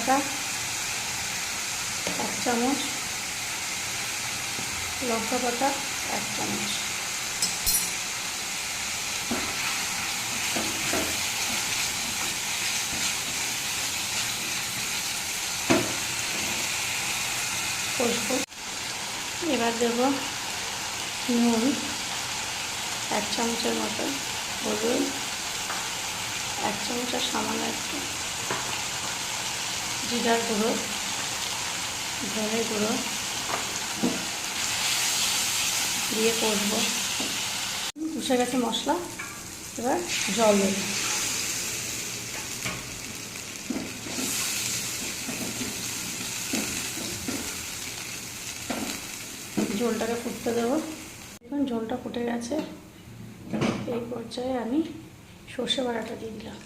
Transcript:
বাটা 1 চামচ, লঙ্কা বাটা 1 চামচ, কষবো। এবার দেব নুন 1 চামচের মতো, হলুদ 1 চামচের সামান্য একটু, জিরার গুঁড়ো, ধনে গুঁড়ো দিয়ে কষবো। কষে গেছে মশলা, এবার জল দেব। ঝোলটাকে ফুটতে দেবো। এখন ঝোলটা ফুটে গেছে, এই পর্যায়ে আমি সর্ষে বাটাটা দিয়ে দিলাম।